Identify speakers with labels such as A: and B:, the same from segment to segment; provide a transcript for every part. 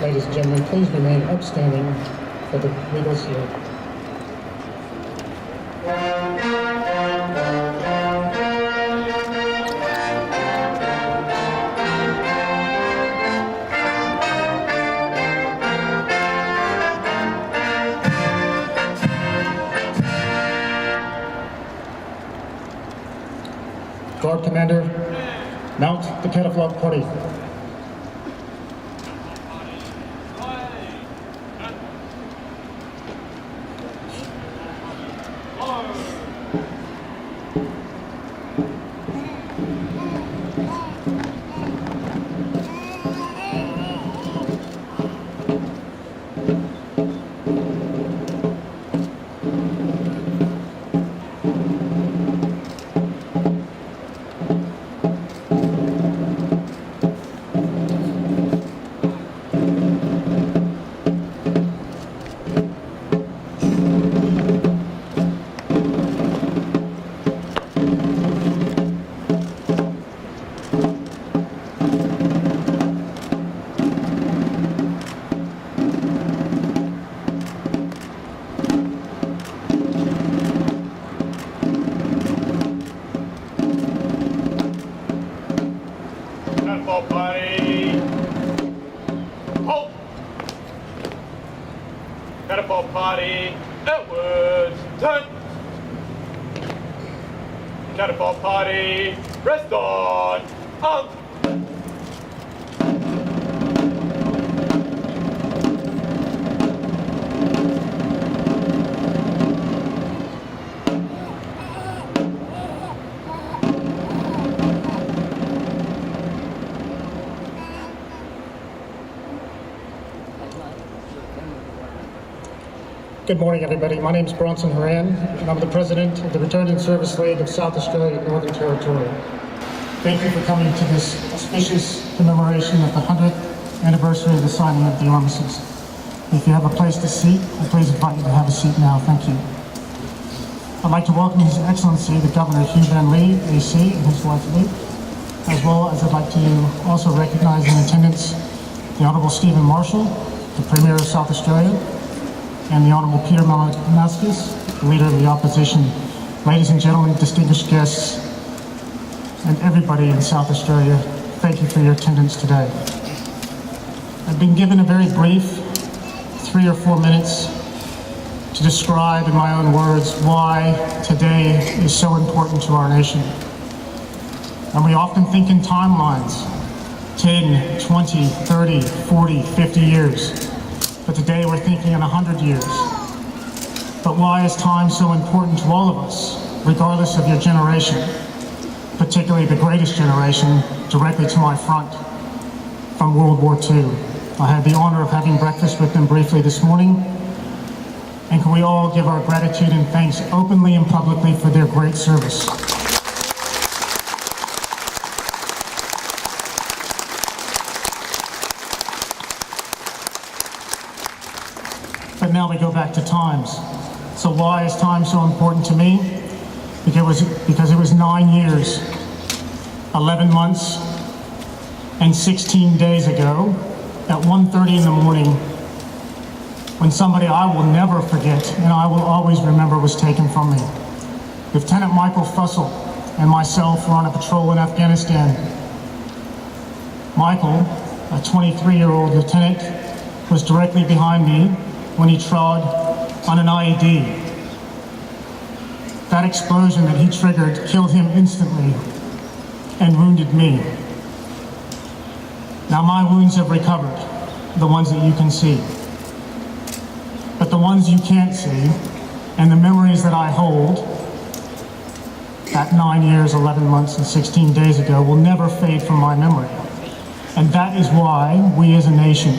A: Ladies and gentlemen, please remain upstanding for the legal seal. Guard Commander, mount the catafalque party.
B: Catapult party, outwards, turn. Catapult party, rest on, up.
A: Good morning, everybody. My name is Bronson Horan, and I'm the president of the Returned in Service League of South Australia and Northern Territory. Thank you for coming to this auspicious commemoration of the 100th anniversary of the signing of the armistice. If you have a place to seat, I please invite you to have a seat now. Thank you. I'd like to welcome His Excellency, the Governor Hugh Van Lee, AC, and his wife Lee, as well as I'd like to also recognize in attendance the Honourable Stephen Marshall, the Premier of South Australia, and the Honourable Peter Malinauskas, the Leader of the Opposition. Ladies and gentlemen, distinguished guests, and everybody in South Australia, thank you for your attendance today. I've been given a very brief 3 or 4 minutes to describe in my own words why today is so important to our nation. And we often think in timelines, 10, 20, 30, 40, 50 years. But today we're thinking in 100 years. But why is time so important to all of us, regardless of your generation, particularly the greatest generation directly to my front from World War II? I had the honor of having breakfast with them briefly this morning. And can we all give our gratitude and thanks openly and publicly for their great service? But now we go back to times. So why is time so important to me? Because it was 9 years, 11 months, and 16 days ago at 1:30 in the morning when somebody I will never forget and I will always remember was taken from me. Lieutenant Michael Fussell and myself were on a patrol in Afghanistan. Michael, a 23-year-old lieutenant, was directly behind me when he trod on an IED. That explosion that he triggered killed him instantly and wounded me. Now my wounds have recovered, the ones that you can see. But the ones you can't see, and the memories that I hold, that 9 years, 11 months, and 16 days ago will never fade from my memory. And that is why we as a nation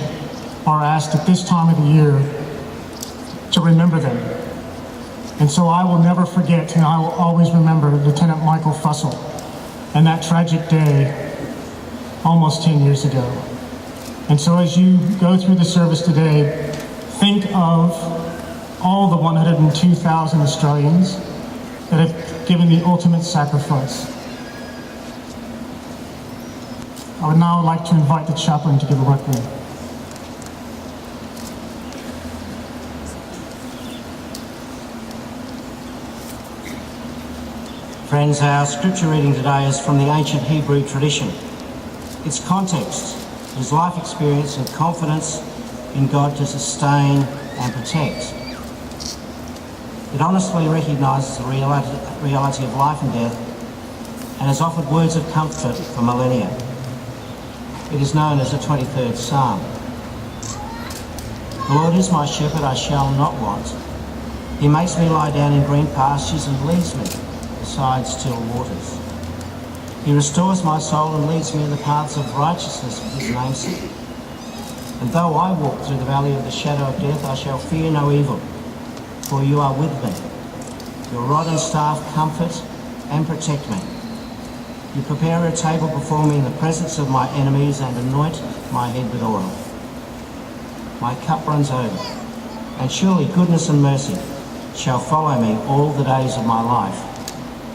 A: are asked at this time of the year to remember them. And so I will never forget, and I will always remember Lieutenant Michael Fussell and that tragic day almost 10 years ago. And so as you go through the service today, think of all the 102,000 Australians that have given the ultimate sacrifice. I would now like to invite the chaplain to give a requiem.
C: Friends, our scripture reading today is from the ancient Hebrew tradition. Its context is life experience and confidence in God to sustain and protect. It honestly recognises the reality of life and death and has offered words of comfort for millennia. It is known as the 23rd Psalm. The Lord is my shepherd, I shall not want. He makes me lie down in green pastures and leads me beside still waters. He restores my soul and leads me in the paths of righteousness for his name's sake. And though I walk through the valley of the shadow of death, I shall fear no evil, for you are with me. Your rod and staff comfort and protect me. You prepare a table before me in the presence of my enemies and anoint my head with oil. My cup runs over, and surely goodness and mercy shall follow me all the days of my life,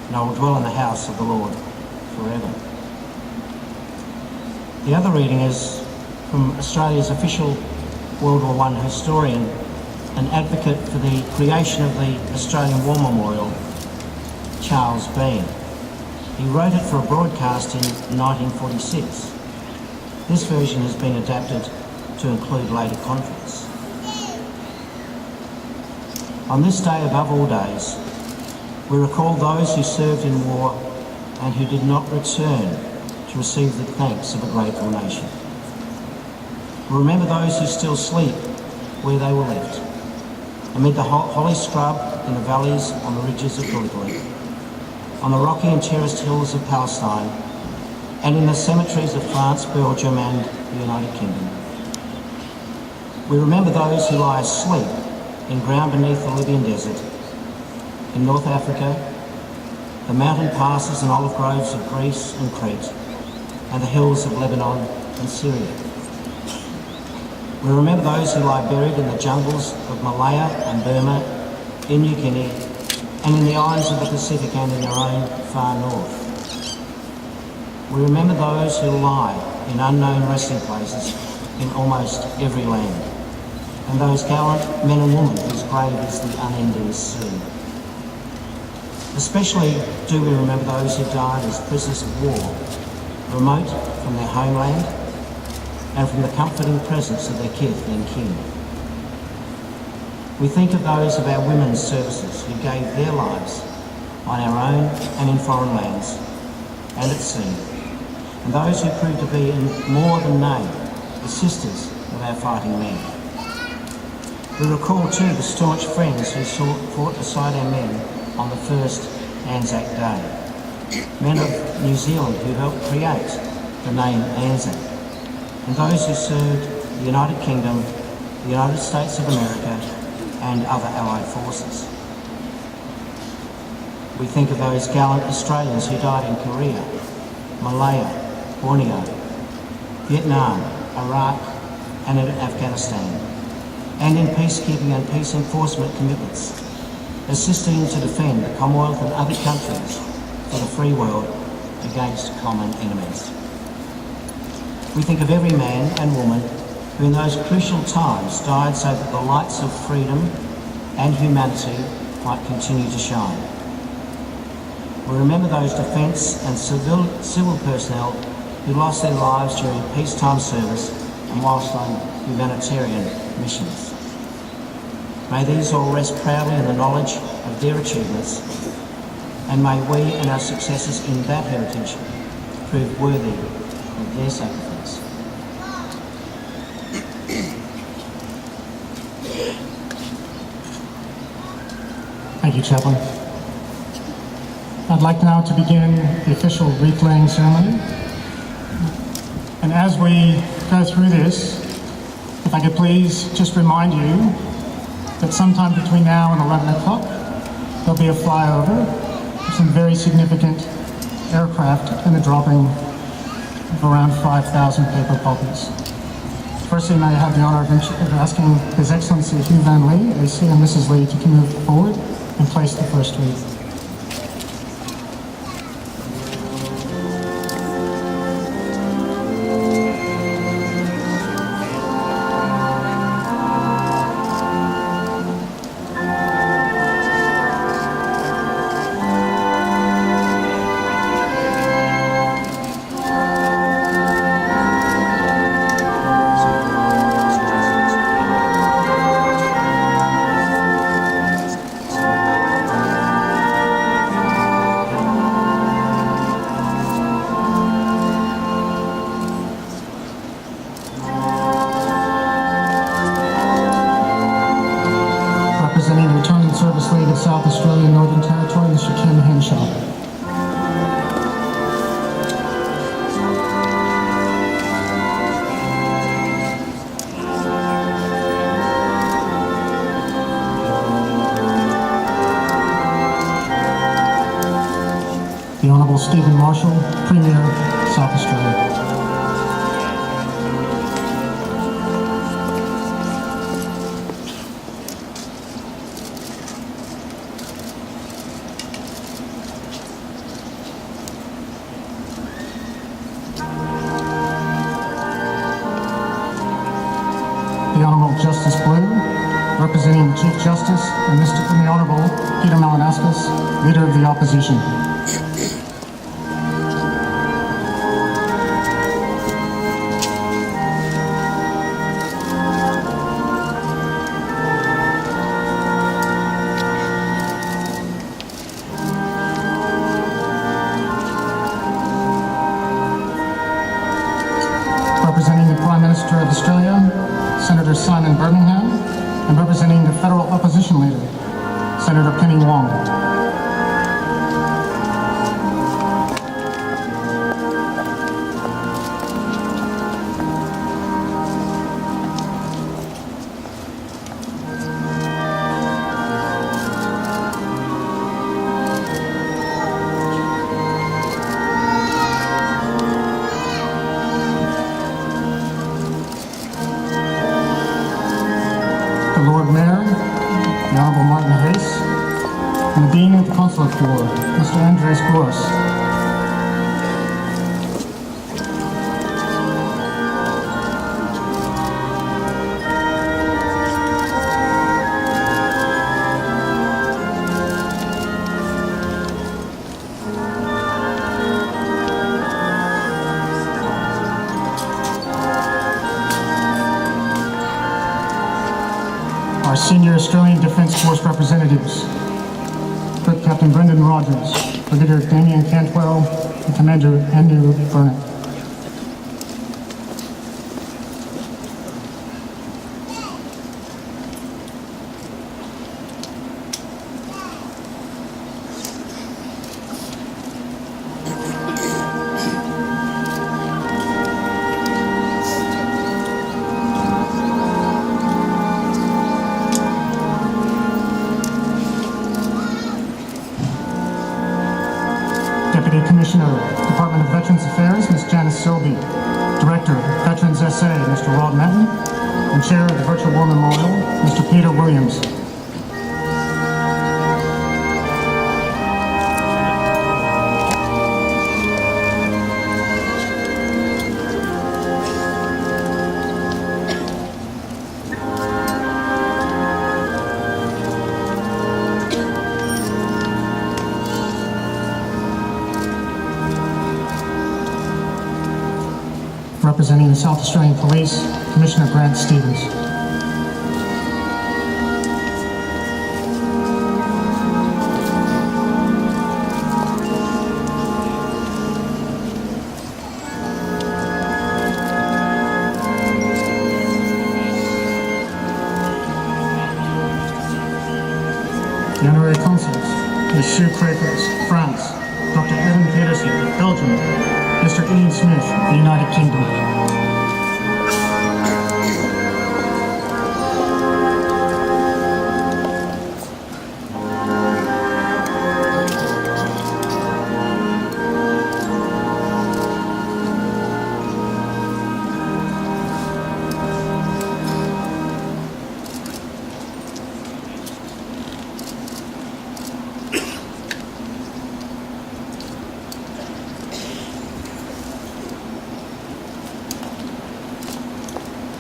C: and I will dwell in the house of the Lord forever. The other reading is from Australia's official World War I historian and advocate for the creation of the Australian War Memorial, Charles Bean. He wrote it for a broadcast in 1946. This version has been adapted to include later conflicts. On this day above all days, we recall those who served in war and who did not return to receive the thanks of a grateful nation. We remember those who still sleep where they were left, amid the holly scrub in the valleys on the ridges of Gallipoli, on the rocky and terraced hills of Palestine, and in the cemeteries of France, Belgium and the United Kingdom. We remember those who lie asleep in ground beneath the Libyan desert, in North Africa, the mountain passes and olive groves of Greece and Crete, and the hills of Lebanon and Syria. We remember those who lie buried in the jungles of Malaya and Burma, in New Guinea, and in the islands of the Pacific and in their own far north. We remember those who lie in unknown resting places in almost every land, and those gallant men and women whose grave is the unending sea. Especially do we remember those who died as prisoners of war, remote from their homeland and from the comforting presence of their kith and kin. We think of those of our women's services who gave their lives on our own and in foreign lands and at sea, and those who proved to be in more than name the sisters of our fighting men. We recall too the staunch friends who fought beside our men on the first Anzac Day, men of New Zealand who helped create the name Anzac, and those who served the United Kingdom, the United States of America, and other allied forces. We think of those gallant Australians who died in Korea, Malaya, Borneo, Vietnam, Iraq, and in Afghanistan, and in peacekeeping and peace enforcement commitments, assisting to defend the Commonwealth and other countries for the free world against common enemies. We think of every man and woman who in those crucial times died so that the lights of freedom and humanity might continue to shine. We remember those defence and civil personnel who lost their lives during peacetime service and whilst on humanitarian missions. May these all rest proudly in the knowledge of their achievements, and may we and our successors in that heritage prove worthy of their sacrifice.
A: Thank you, Chaplain. I'd like now to begin the official wreath-laying ceremony. And as we go through this, if I could please just remind you that sometime between now and 11 o'clock, there'll be a flyover of some very significant aircraft and the dropping of around 5,000 paper copies. Firstly, may I have the honor of asking His Excellency Hugh Van Lee, AC, and Mrs. Lee to move forward and place the first wreath. Premier, South Australia. The Honourable Justice Blue, representing the Chief Justice, and the Honourable Peter Malinauskas, Leader of the Opposition. Representing the Prime Minister of Australia, Senator Simon Birmingham, and representing the Federal Opposition Leader, Senator Penny Wong. The Lord Mayor, the Honourable Martin Hayes, and the Dean of the Consulate Corps, Mr. Andres Gross. Our senior Australian Defence Force representatives, Captain Brendan Rogers, Brigadier Damien Cantwell, and Commander Andrew Burnett. Deputy Commissioner, Department of Veterans Affairs, Ms. Janice Silby. Director, Veterans SA, Mr. Rod Menton. And Chair of the Virtual War Memorial, Mr. Peter Williams. Representing the South Australian Police, Commissioner Grant Stevens. The Honorary Consuls, Ms. Sue Crapers, France, Dr. Evan Peterson, Belgium, Mr. Ian Smith, the United Kingdom.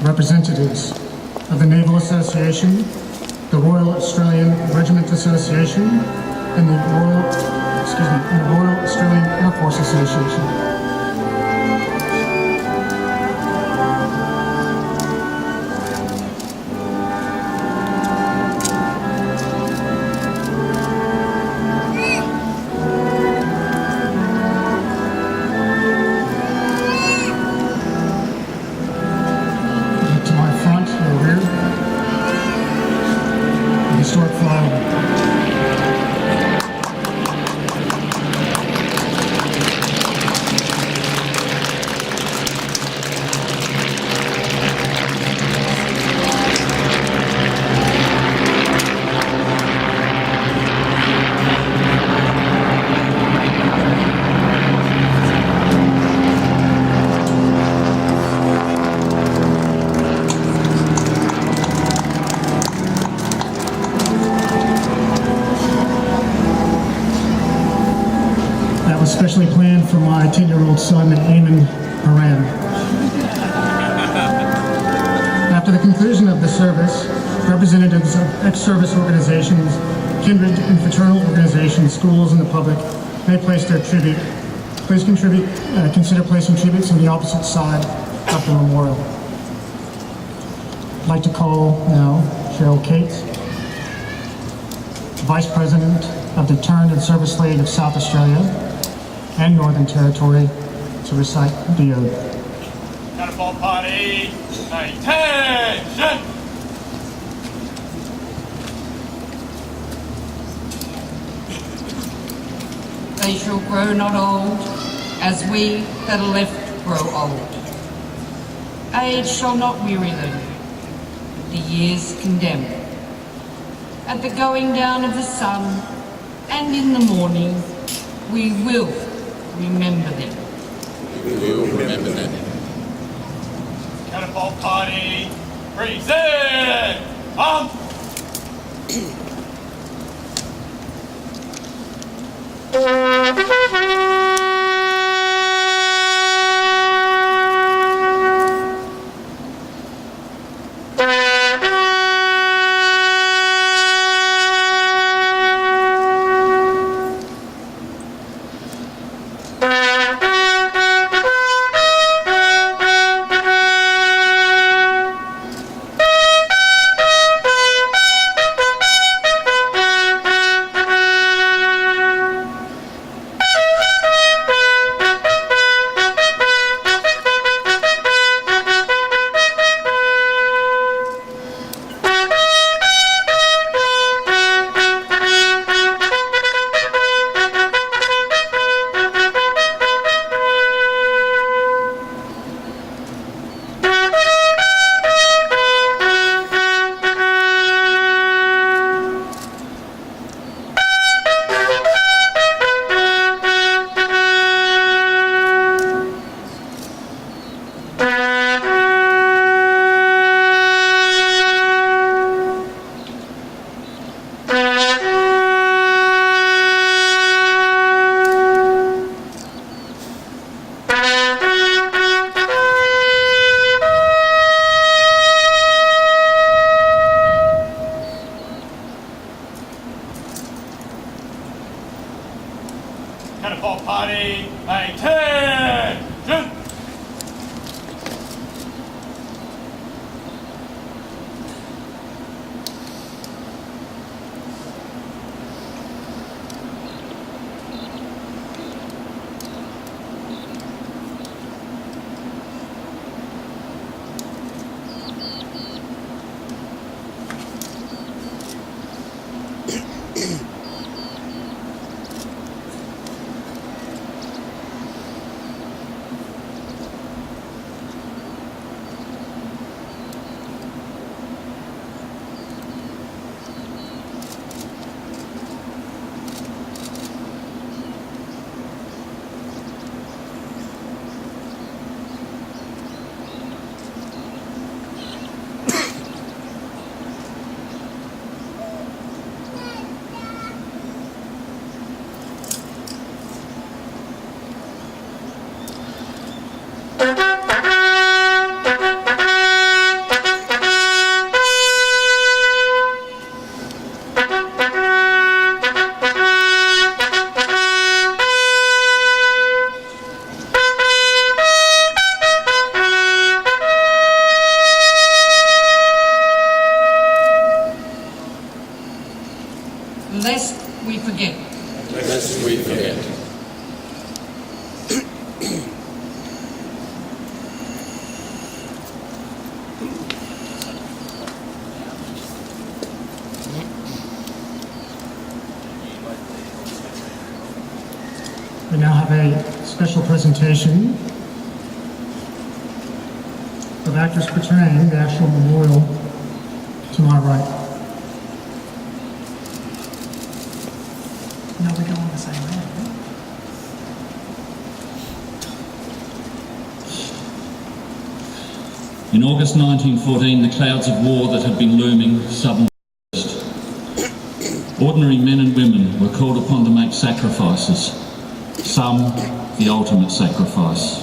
A: Representatives of the Naval Association, the Royal Australian Regiment Association, and the Royal Australian Air Force Association. Historic flyover. Chairman Haran. After the conclusion of the service, representatives of ex-service organizations, kindred and fraternal organizations, schools, and the public may place their tribute. Please consider placing tributes on the opposite side of the memorial. I'd like to call now Cheryl Cates, Vice President of the Returned and Service Slave of South Australia and Northern Territory, to recite the oath.
B: Catapult party, attention!
D: They shall grow not old, as we that are left grow old. Age shall not weary them, the years condemn. At the going down of the sun, and in the morning, we will remember them.
E: We will remember them.
B: Catapult party, present! Catapult party, attention!
D: Lest we forget.
E: Lest we forget.
A: We now have a special presentation of actors portraying the actual memorial to my right.
F: No, we go on the same road, right?
G: In August 1914, the clouds of war that had been looming suddenly burst. Ordinary men and women were called upon to make sacrifices, some the ultimate sacrifice,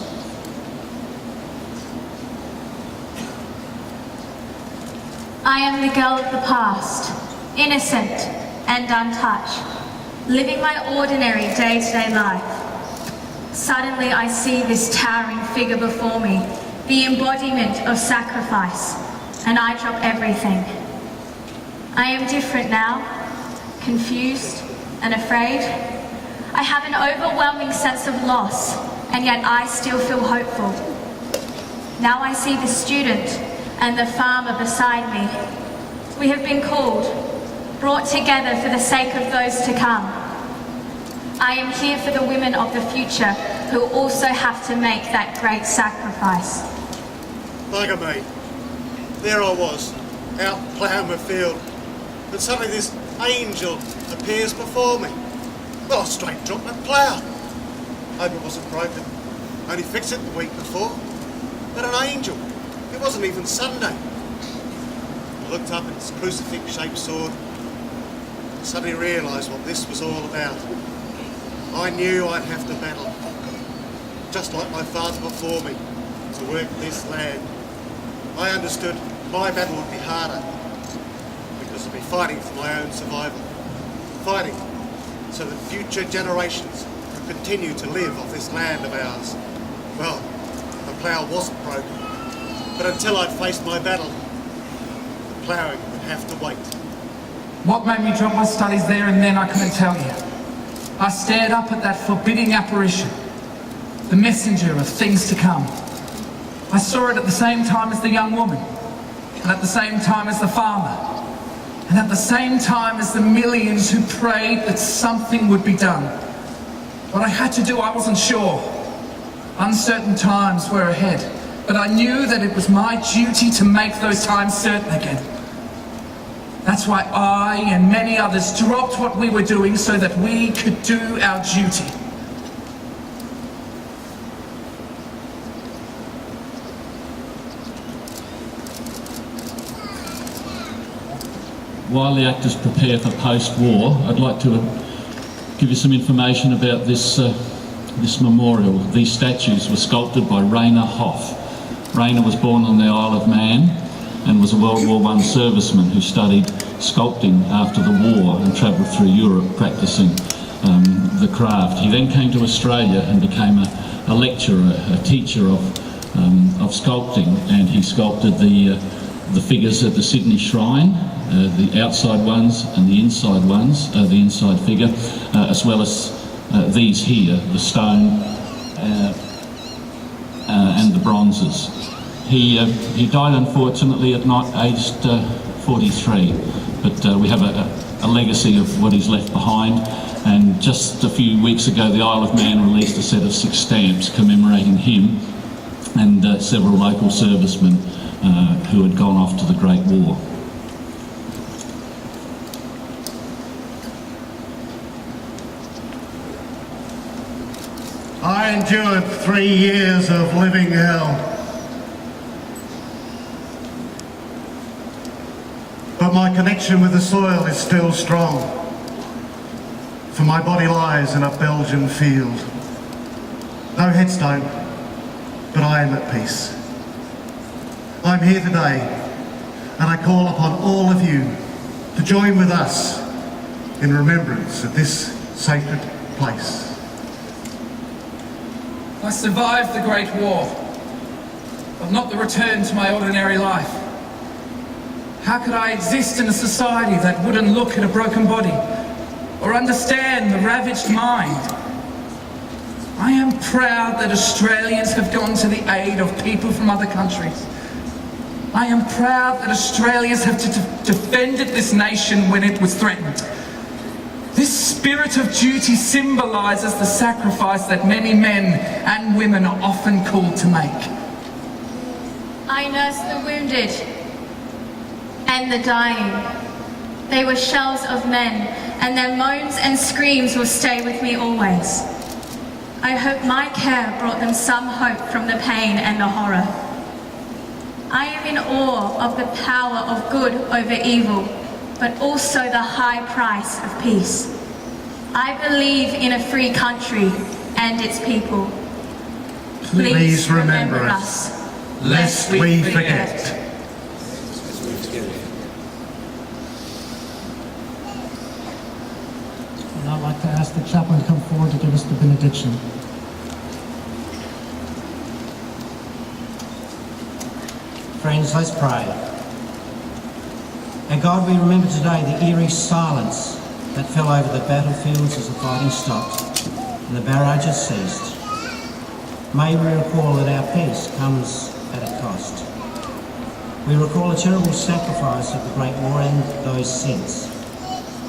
F: I am the girl of the past, innocent and untouched, living my ordinary day-to-day life. Suddenly I see this towering figure before me, the embodiment of sacrifice, and I drop everything. I am different now, confused and afraid. I have an overwhelming sense of loss, and yet I still feel hopeful. Now I see the student and the farmer beside me. We have been called, brought together for the sake of those to come. I am here for the women of the future who also have to make that great sacrifice.
H: Bugger me. There I was, out ploughing my field, and suddenly this angel appears before me. Well, I straight dropped my plough. Hope it wasn't broken. Only fixed it the week before. But an angel. It wasn't even Sunday. I looked up at its crucifix-shaped sword and suddenly realised what this was all about. I knew I'd have to battle, just like my father before me, to work this land. I understood my battle would be harder because I'd be fighting for my own survival. Fighting so that future generations could continue to live off this land of ours. Well, the plough wasn't broken, but until I'd faced my battle, the ploughing would have to wait.
I: What made me drop my studies there and then I couldn't tell you. I stared up at that forbidding apparition, the messenger of things to come. I saw it at the same time as the young woman, and at the same time as the farmer, and at the same time as the millions who prayed that something would be done. What I had to do, I wasn't sure. Uncertain times were ahead, but I knew that it was my duty to make those times certain again. That's why I and many others dropped what we were doing so that we could do our duty.
G: While the actors prepare for post-war, I'd like to give you some information about this memorial. These statues were sculpted by Rainer Hoff. Rainer was born on the Isle of Man and was a World War I serviceman who studied sculpting after the war and travelled through Europe practising the craft. He then came to Australia and became a lecturer, a teacher of sculpting, and he sculpted the figures at the Sydney Shrine, the outside ones and the inside ones, the inside figure, as well as these here, the stone and the bronzes. He died unfortunately at night, aged 43, but we have a legacy of what he's left behind. And just a few weeks ago, the Isle of Man released a set of 6 stamps commemorating him and several local servicemen who had gone off to the Great War.
H: I endured 3 years of living hell. But my connection with the soil is still strong, for my body lies in a Belgian field. No headstone, but I am at peace. I'm here today, and I call upon all of you to join with us in remembrance of this sacred place.
I: I survived the Great War, but not the return to my ordinary life. How could I exist in a society that wouldn't look at a broken body or understand the ravaged mind? I am proud that Australians have gone to the aid of people from other countries. I am proud that Australians have defended this nation when it was threatened. This spirit of duty symbolises the sacrifice that many men and women are often called to make.
F: I nursed the wounded and the dying. They were shells of men, and their moans and screams will stay with me always. I hope my care brought them some hope from the pain and the horror. I am in awe of the power of good over evil, but also the high price of peace. I believe in a free country and its people.
H: Please remember us, lest we forget.
A: ask the chaplain to come forward to give us the benediction.
C: Friends, let's pray. And God, we remember today the eerie silence that fell over the battlefields as the fighting stopped and the barrages ceased. May we recall that our peace comes at a cost. We recall the terrible sacrifice of the Great War and those since.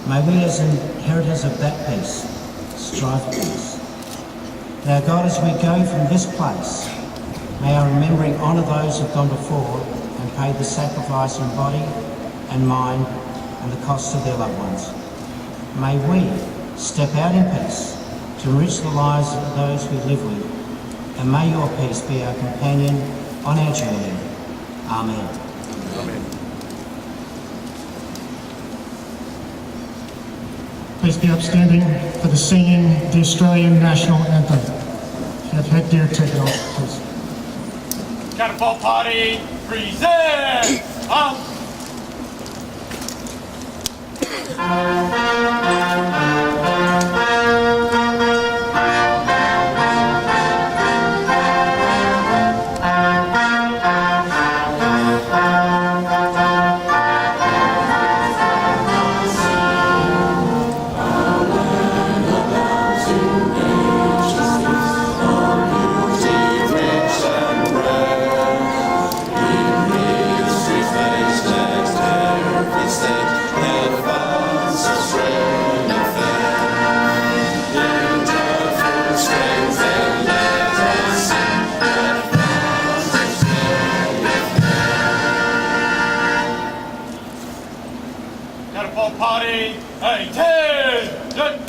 C: May we, as inheritors of that peace, strive for peace. Now, God, as we go from this place, may our remembering honour those who have gone before and paid the sacrifice in body and mind and the costs of their loved ones. May we step out in peace to enrich the lives of those we live with, and may your peace be our companion on our journey. Amen.
H: Amen.
A: Please be upstanding for the singing the Australian National Anthem. If you have headgear, take it off, please.
B: Catapult party, present! Catapult party, attention!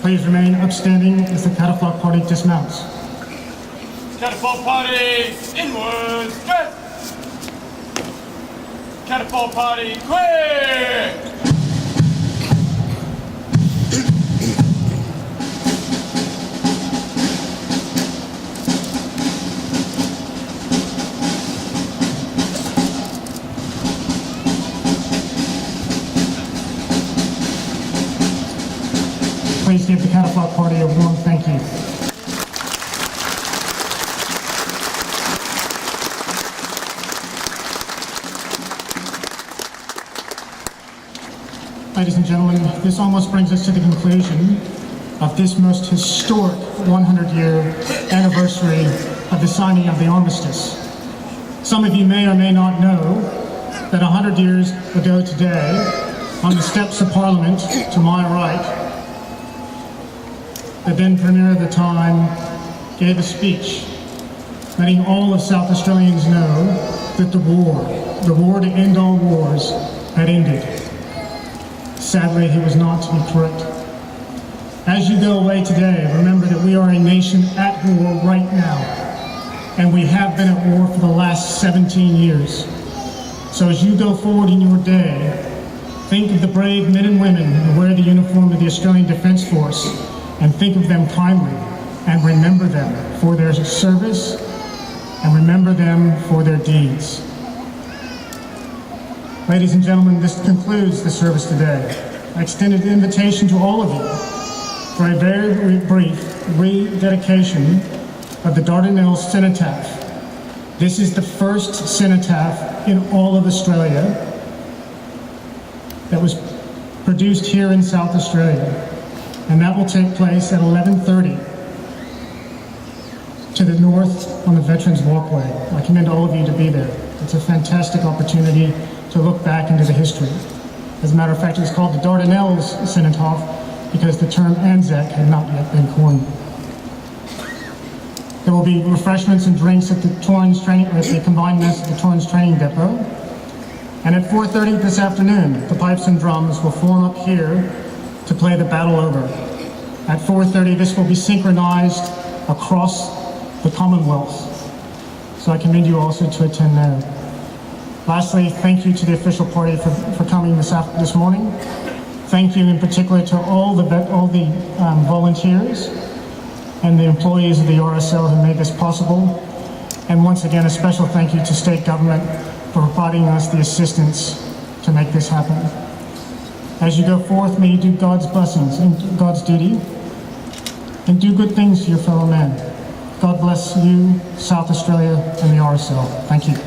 A: Please remain upstanding as the catafalque party dismounts.
B: Catapult party, inward stretch! Catapult party, quick!
A: Please give the catafalque party a warm thank you. Ladies and gentlemen, this almost brings us to the conclusion of this most historic 100-year anniversary of the signing of the armistice. Some of you may or may not know that 100 years ago today, on the steps of Parliament to my right, the then Premier of the time gave a speech letting all of South Australians know that the war to end all wars, had ended. Sadly, he was not to be correct. As you go away today, remember that we are a nation at war right now, and we have been at war for the last 17 years. So as you go forward in your day, think of the brave men and women who wear the uniform of the Australian Defence Force, and think of them kindly, and remember them for their service, and remember them for their deeds. Ladies and gentlemen, this concludes the service today. I extend an invitation to all of you for a very brief rededication of the Dardanelles Cenotaph. This is the first cenotaph in all of Australia that was produced here in South Australia. And that will take place at 11:30 to the north on the Veterans Walkway. I commend all of you to be there. It's a fantastic opportunity to look back into the history. As a matter of fact, it's called the Dardanelles Cenotaph because the term Anzac had not yet been coined. There will be refreshments and drinks at the combined mess at the Torrens Training Depot. And at 4:30 this afternoon, the pipes and drums will form up here to play the battle over. At 4:30, this will be synchronized across the Commonwealth. So I commend you also to attend there. Lastly, thank you to the official party for coming this morning. Thank you in particular to all the volunteers and the employees of the RSL who made this possible. And once again, a special thank you to state government for providing us the assistance to make this happen. As you go forth, may you do God's blessings and God's duty, and do good things to your fellow men. God bless you, South Australia, and the RSL. Thank you.